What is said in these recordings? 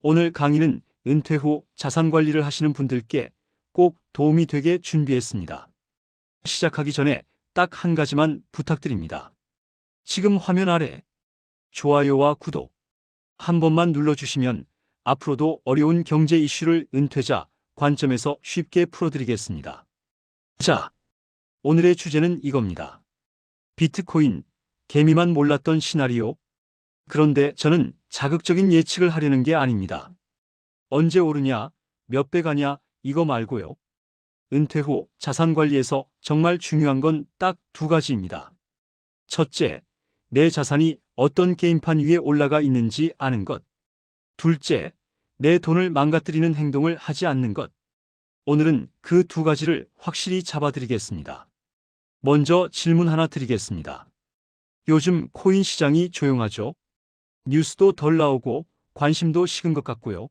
오늘 강의는 은퇴 후 자산 관리를 하시는 분들께 꼭 도움이 되게 준비했습니다. 시작하기 전에 딱 한 가지만 부탁드립니다. 지금 화면 아래 좋아요와 구독 한 번만 눌러주시면 앞으로도 어려운 경제 이슈를 은퇴자 관점에서 쉽게 풀어드리겠습니다. 자, 오늘의 주제는 이겁니다. 비트코인, 개미만 몰랐던 시나리오. 그런데 저는 자극적인 예측을 하려는 게 아닙니다. 언제 오르냐, 몇 배 가냐, 이거 말고요. 은퇴 후 자산 관리에서 정말 중요한 건 딱 두 가지입니다. 첫째, 내 자산이 어떤 게임판 위에 올라가 있는지 아는 것. 둘째, 내 돈을 망가뜨리는 행동을 하지 않는 것. 오늘은 그 두 가지를 확실히 잡아드리겠습니다. 먼저 질문 하나 드리겠습니다. 요즘 코인 시장이 조용하죠? 뉴스도 덜 나오고 관심도 식은 것 같고요.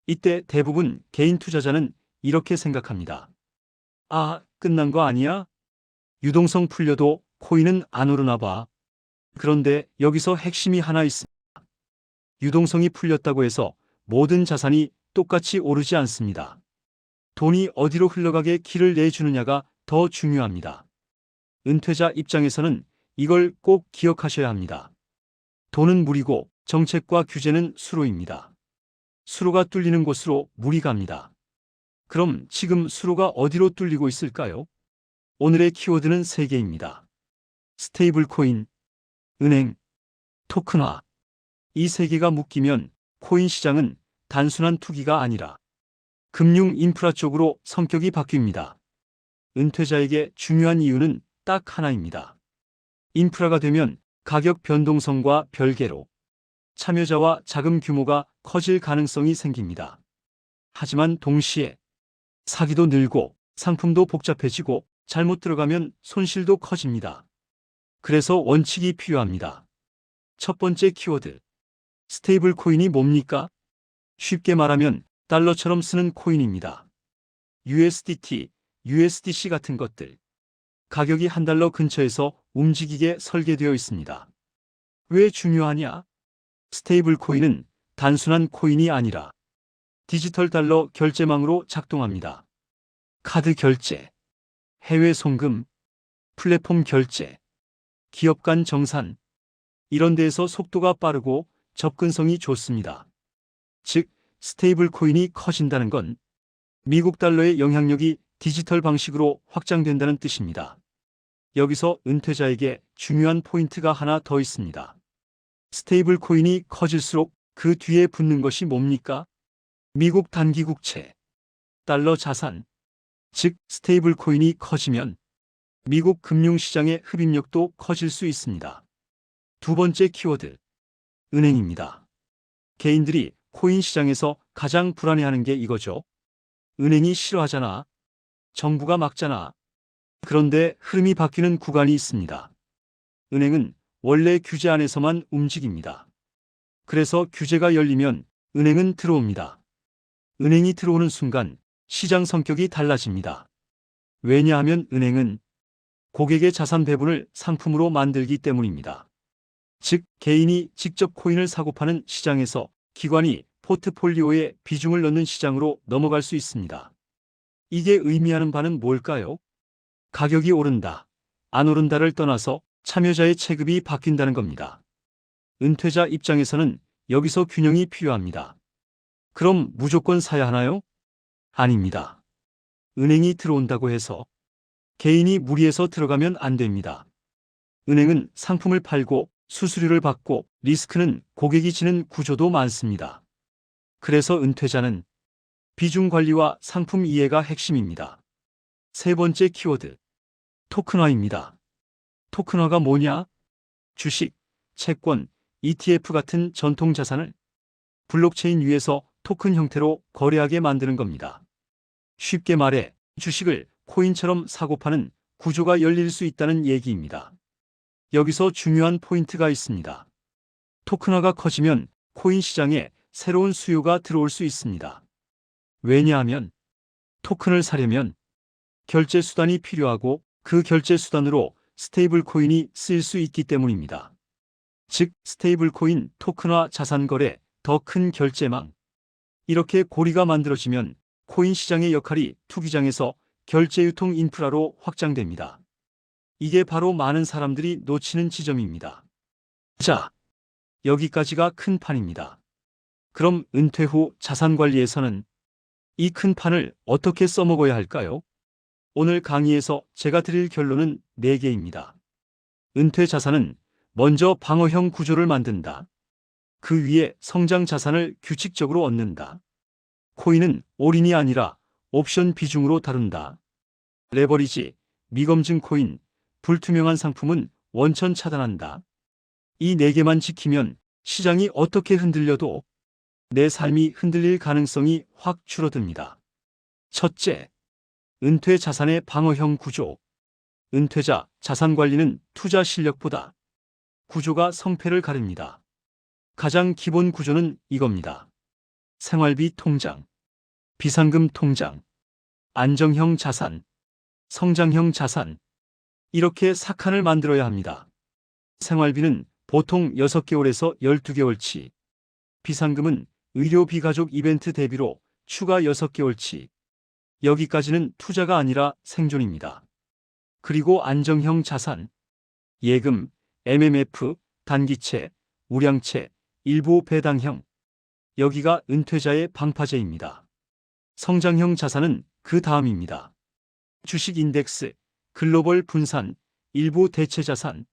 이때 대부분 개인 투자자는 이렇게 생각합니다. 아, 끝난 거 아니야? 유동성 풀려도 코인은 안 오르나 봐. 그런데 여기서 핵심이 하나 있습니다. 유동성이 풀렸다고 해서 모든 자산이 똑같이 오르지 않습니다. 돈이 어디로 흘러가게 길을 내주느냐가 더 중요합니다. 은퇴자 입장에서는 이걸 꼭 기억하셔야 합니다. 돈은 물이고 정책과 규제는 수로입니다. 수로가 뚫리는 곳으로 물이 갑니다. 그럼 지금 수로가 어디로 뚫리고 있을까요? 오늘의 키워드는 3개입니다. 스테이블 코인, 은행, 토큰화. 이 3개가 묶이면 코인 시장은 단순한 투기가 아니라 금융 인프라 쪽으로 성격이 바뀝니다. 은퇴자에게 중요한 이유는 딱 하나입니다. 인프라가 되면 가격 변동성과 별개로 참여자와 자금 규모가 커질 가능성이 생깁니다. 하지만 동시에 사기도 늘고 상품도 복잡해지고 잘못 들어가면 손실도 커집니다. 그래서 원칙이 필요합니다. 첫 번째 키워드. 스테이블 코인이 뭡니까? 쉽게 말하면 달러처럼 쓰는 코인입니다. USDT, USDC 같은 것들. 가격이 $1 근처에서 움직이게 설계되어 있습니다. 왜 중요하냐? 스테이블 코인은 단순한 코인이 아니라 디지털 달러 결제망으로 작동합니다. 카드 결제, 해외 송금, 플랫폼 결제, 기업 간 정산, 이런 데에서 속도가 빠르고 접근성이 좋습니다. 즉, 스테이블 코인이 커진다는 건 미국 달러의 영향력이 디지털 방식으로 확장된다는 뜻입니다. 여기서 은퇴자에게 중요한 포인트가 하나 더 있습니다. 스테이블 코인이 커질수록 그 뒤에 붙는 것이 뭡니까? 미국 단기 국채, 달러 자산. 즉, 스테이블 코인이 커지면 미국 금융시장의 흡입력도 커질 수 있습니다. 두 번째 키워드, 은행입니다. 개인들이 코인 시장에서 가장 불안해하는 게 이거죠. 은행이 싫어하잖아. 정부가 막잖아. 그런데 흐름이 바뀌는 구간이 있습니다. 은행은 원래 규제 안에서만 움직입니다. 그래서 규제가 열리면 은행은 들어옵니다. 은행이 들어오는 순간 시장 성격이 달라집니다. 왜냐하면 은행은 고객의 자산 배분을 상품으로 만들기 때문입니다. 즉, 개인이 직접 코인을 사고 파는 시장에서 기관이 포트폴리오에 비중을 넣는 시장으로 넘어갈 수 있습니다. 이게 의미하는 바는 뭘까요? 가격이 오른다, 안 오른다를 떠나서 참여자의 체급이 바뀐다는 겁니다. 은퇴자 입장에서는 여기서 균형이 필요합니다. 그럼 무조건 사야 하나요? 아닙니다. 은행이 들어온다고 해서 개인이 무리해서 들어가면 안 됩니다. 은행은 상품을 팔고 수수료를 받고 리스크는 고객이 지는 구조도 많습니다. 그래서 은퇴자는 비중 관리와 상품 이해가 핵심입니다. 세 번째 키워드, 토큰화입니다. 토큰화가 뭐냐? 주식, 채권, ETF 같은 전통 자산을 블록체인 위에서 토큰 형태로 거래하게 만드는 겁니다. 쉽게 말해 주식을 코인처럼 사고 파는 구조가 열릴 수 있다는 얘기입니다. 여기서 중요한 포인트가 있습니다. 토큰화가 커지면 코인 시장에 새로운 수요가 들어올 수 있습니다. 왜냐하면 토큰을 사려면 결제 수단이 필요하고 그 결제 수단으로 스테이블 코인이 쓰일 수 있기 때문입니다. 즉, 스테이블 코인 토큰화 자산 거래, 더 큰 결제망. 이렇게 고리가 만들어지면 코인 시장의 역할이 투기장에서 결제유통 인프라로 확장됩니다. 이게 바로 많은 사람들이 놓치는 지점입니다. 자, 여기까지가 큰 판입니다. 그럼 은퇴 후 자산관리에서는 이 큰 판을 어떻게 써먹어야 할까요? 오늘 강의에서 제가 드릴 결론은 4개입니다. 은퇴 자산은 먼저 방어형 구조를 만든다. 그 위에 성장 자산을 규칙적으로 얻는다. 코인은 올인이 아니라 옵션 비중으로 다룬다. 레버리지, 미검증 코인, 불투명한 상품은 원천 차단한다. 이 4개만 지키면 시장이 어떻게 흔들려도 내 삶이 흔들릴 가능성이 확 줄어듭니다. 첫째, 은퇴 자산의 방어형 구조. 은퇴자 자산 관리는 투자 실력보다 구조가 성패를 가립니다. 가장 기본 구조는 이겁니다. 생활비 통장, 비상금 통장, 안정형 자산, 성장형 자산. 이렇게 사칸을 만들어야 합니다. 생활비는 보통 6개월에서 12개월치, 비상금은 의료비 가족 이벤트 대비로 추가 6개월치. 여기까지는 투자가 아니라 생존입니다. 그리고 안정형 자산, 예금, MMF, 단기채, 우량채, 일부 배당형. 여기가 은퇴자의 방파제입니다. 성장형 자산은 그 다음입니다. 주식 인덱스, 글로벌 분산, 일부 대체 자산,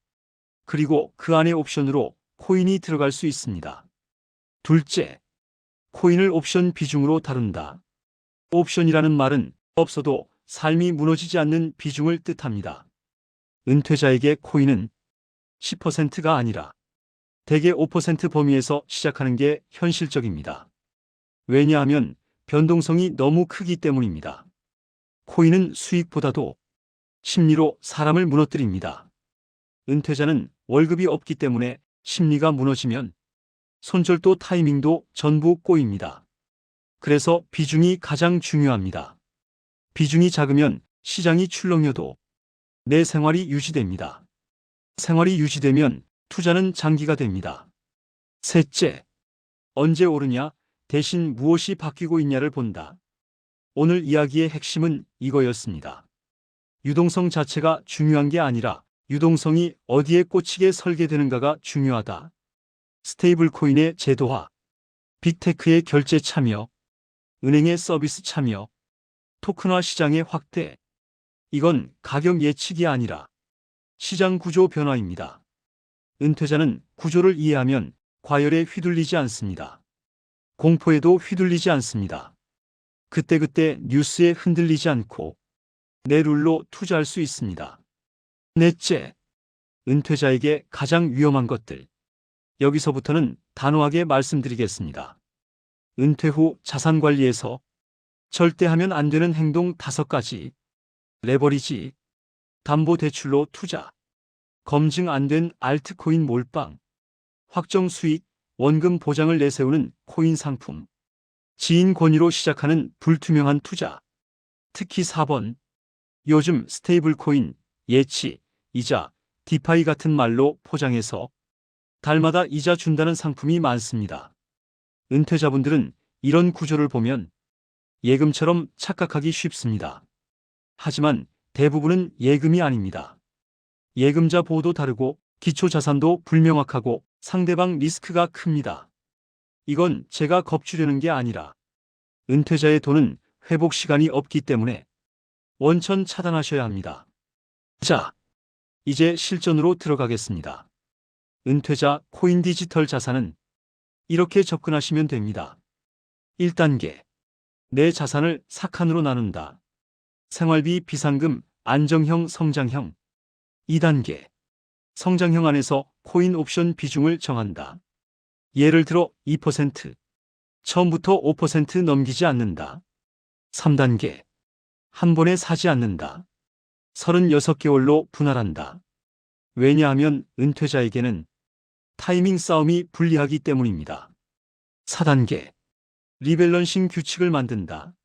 그리고 그 안에 옵션으로 코인이 들어갈 수 있습니다. 둘째, 코인을 옵션 비중으로 다룬다. 옵션이라는 말은 없어도 삶이 무너지지 않는 비중을 뜻합니다. 은퇴자에게 코인은 10%가 아니라 대개 5% 범위에서 시작하는 게 현실적입니다. 왜냐하면 변동성이 너무 크기 때문입니다. 코인은 수익보다도 심리로 사람을 무너뜨립니다. 은퇴자는 월급이 없기 때문에 심리가 무너지면 손절도 타이밍도 전부 꼬입니다. 그래서 비중이 가장 중요합니다. 비중이 작으면 시장이 출렁여도 내 생활이 유지됩니다. 생활이 유지되면 투자는 장기가 됩니다. 셋째, 언제 오르냐, 대신 무엇이 바뀌고 있냐를 본다. 오늘 이야기의 핵심은 이거였습니다. 유동성 자체가 중요한 게 아니라 유동성이 어디에 꽂히게 설계되는가가 중요하다. 스테이블 코인의 제도화, 빅테크의 결제 참여, 은행의 서비스 참여, 토큰화 시장의 확대. 이건 가격 예측이 아니라 시장 구조 변화입니다. 은퇴자는 구조를 이해하면 과열에 휘둘리지 않습니다. 공포에도 휘둘리지 않습니다. 그때그때 뉴스에 흔들리지 않고 내 룰로 투자할 수 있습니다. 넷째, 은퇴자에게 가장 위험한 것들. 여기서부터는 단호하게 말씀드리겠습니다. 은퇴 후 자산 관리에서 절대 하면 안 되는 행동 5가지. 레버리지, 담보대출로 투자, 검증 안 된 알트코인 몰빵, 확정 수익, 원금 보장을 내세우는 코인 상품, 지인 권유로 시작하는 불투명한 투자. 특히 4번, 요즘 스테이블 코인, 예치, 이자, 디파이 같은 말로 포장해서 달마다 이자 준다는 상품이 많습니다. 은퇴자분들은 이런 구조를 보면 예금처럼 착각하기 쉽습니다. 하지만 대부분은 예금이 아닙니다. 예금자 보호도 다르고 기초자산도 불명확하고 상대방 리스크가 큽니다. 이건 제가 겁주려는 게 아니라 은퇴자의 돈은 회복 시간이 없기 때문에 원천 차단하셔야 합니다. 자, 이제 실전으로 들어가겠습니다. 은퇴자 코인 디지털 자산은 이렇게 접근하시면 됩니다. 1단계, 내 자산을 4칸으로 나눈다. 생활비, 비상금, 안정형, 성장형. 2단계, 성장형 안에서 코인 옵션 비중을 정한다. 예를 들어 2%, 처음부터 5% 넘기지 않는다. 3단계, 한 번에 사지 않는다. 36개월로 분할한다. 왜냐하면 은퇴자에게는 타이밍 싸움이 불리하기 때문입니다. 4단계, 리밸런싱 규칙을 만든다.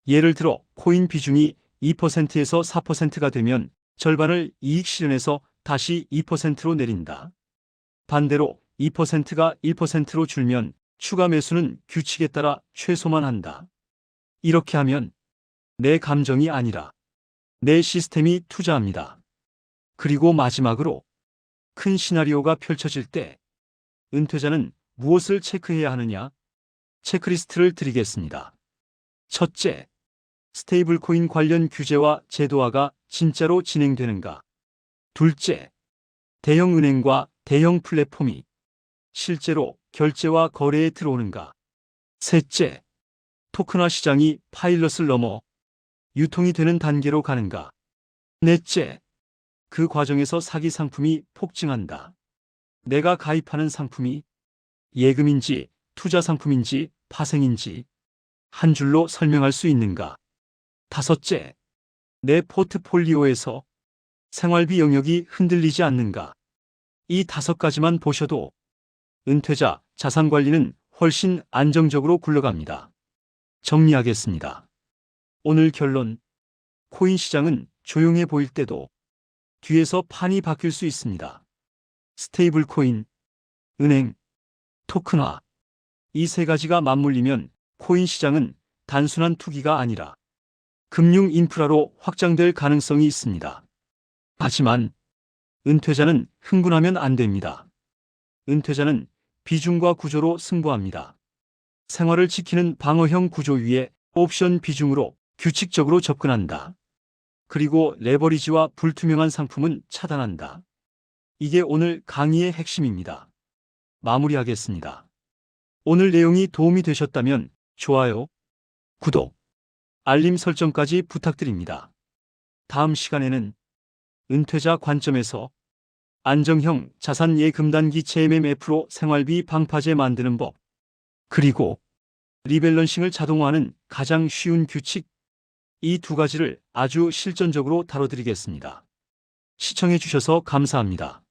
예를 들어 코인 비중이 2%에서 4%가 되면 절반을 이익 실현해서 다시 2%로 내린다. 반대로 2%가 1%로 줄면 추가 매수는 규칙에 따라 최소만 한다. 이렇게 하면 내 감정이 아니라 내 시스템이 투자합니다. 그리고 마지막으로 큰 시나리오가 펼쳐질 때 은퇴자는 무엇을 체크해야 하느냐? 체크리스트를 드리겠습니다. 첫째, 스테이블 코인 관련 규제와 제도화가 진짜로 진행되는가? 둘째, 대형 은행과 대형 플랫폼이 실제로 결제와 거래에 들어오는가? 셋째, 토큰화 시장이 파일럿을 넘어 유통이 되는 단계로 가는가? 넷째, 그 과정에서 사기 상품이 폭증한다. 내가 가입하는 상품이 예금인지 투자 상품인지 파생인지 한 줄로 설명할 수 있는가? 다섯째, 내 포트폴리오에서 생활비 영역이 흔들리지 않는가? 이 5가지만 보셔도 은퇴자 자산 관리는 훨씬 안정적으로 굴러갑니다. 정리하겠습니다. 오늘 결론, 코인 시장은 조용해 보일 때도 뒤에서 판이 바뀔 수 있습니다. 스테이블 코인, 은행, 토큰화, 이 3가지가 맞물리면 코인 시장은 단순한 투기가 아니라 금융 인프라로 확장될 가능성이 있습니다. 하지만 은퇴자는 흥분하면 안 됩니다. 은퇴자는 비중과 구조로 승부합니다. 생활을 지키는 방어형 구조 위에 옵션 비중으로 규칙적으로 접근한다. 그리고 레버리지와 불투명한 상품은 차단한다. 이게 오늘 강의의 핵심입니다. 마무리하겠습니다. 오늘 내용이 도움이 되셨다면 좋아요, 구독, 알림 설정까지 부탁드립니다. 다음 시간에는 은퇴자 관점에서 안정형 자산 예금단기 MMF로 생활비 방파제 만드는 법, 그리고 리밸런싱을 자동화하는 가장 쉬운 규칙, 이 2가지를 아주 실전적으로 다뤄드리겠습니다. 시청해 주셔서 감사합니다.